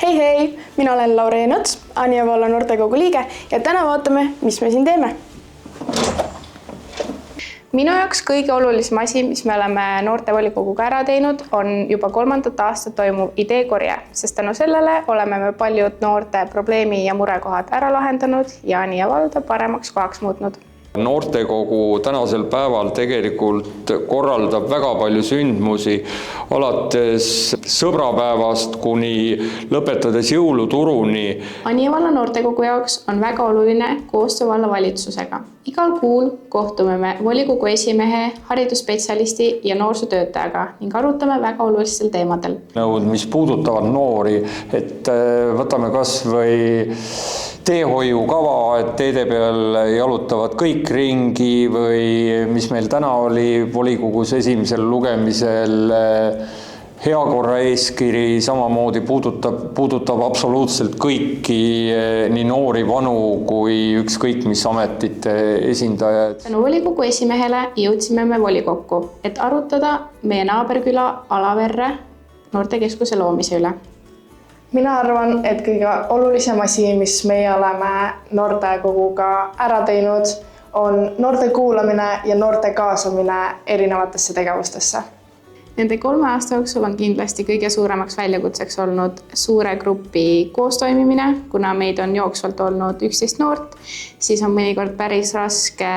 Hei hei, mina olen Lauri Nuts, Anija valla noortekogu liige ja täna vaatame, mis me siin teeme. Minu jaoks kõige olulisem asi, mis me oleme noortevolikoguga ära teinud, on juba 3. aastat toimuv ideekorje, sest tänu sellele oleme me paljud noorte probleemi ja murekohad ära lahendanud ja Anija valda paremaks kohaks muutnud. Noortekogu tänasel päeval tegelikult korraldab väga palju sündmusi, alates sõbrapäevast kuni lõpetades jõuluturuni. Anija valla noortekogu jaoks on väga oluline koostöö vallavalitsusega. Igal kuul kohtume me volikogu esimehe, haridusspetsialisti ja noorsootöötajaga ning arutame väga olulistel teemadel. Mis puudutavad noori, et võtame kas või teehoiukava, et teede peal jalutavad kõik ringi või mis meil täna oli volikogus esimesel lugemisel heakorra eeskiri samamoodi puudutab absoluutselt kõiki, nii noori, vanu kui ükskõik mis ametite esindajad. Tänu volikogu esimehele jõudsime me volikokku, et arutada meie naaberküla Alaverre noortekeskuse loomise üle. Mina arvan, et kõige olulisem asi, mis meie oleme noortekoguga ära teinud, on noorte kuulamine ja noorte kaasamine erinevatesse tegevustesse. Nende 3 aasta jooksul on kindlasti kõige suuremaks väljakutseks olnud suure grupi koostoimimine, kuna meid on jooksvalt olnud 11 noort, siis on mõnikord päris raske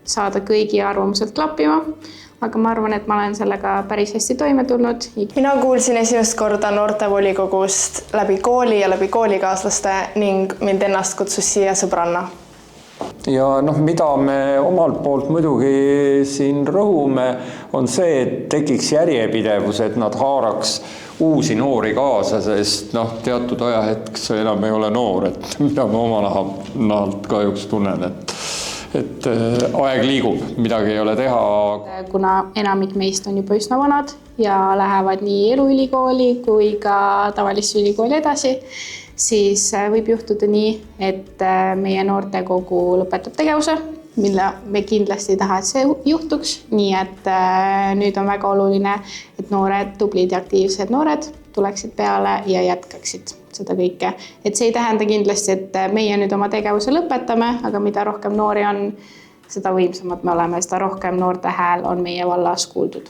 saada kõigi arvamuselt klappima. Aga ma arvan, et ma olen sellega päris hästi toime tulnud. Mina kuulsin esimest korda noortevolikogust läbi kooli ja läbi koolikaaslaste ning mind ennast kutsus siia sõbranna. Ja mida me omalt poolt muidugi siin rõhume, on see, et tekiks järjepidevus, et nad haaraks uusi noori kaasa, sest teatud ajahetk see enam ei ole noor, et mida ma oma nahalt kahjuks tunnen, et aeg liigub, midagi ei ole teha. Kuna enamik meist on juba üsna vanad ja lähevad nii eluülikooli kui ka tavalisse ülikooli edasi, siis võib juhtuda nii, et meie noortekogu lõpetab tegevuse, mille me kindlasti ei taha, et see juhtuks. Nii et nüüd on väga oluline, et noored, tublid ja aktiivsed noored tuleksid peale ja jätkaksid seda kõike. Et see ei tähenda kindlasti, et meie nüüd oma tegevuse lõpetame, aga mida rohkem noori on, seda võimsamad me oleme, seda rohkem noorte hääl on meie vallas kuuldud.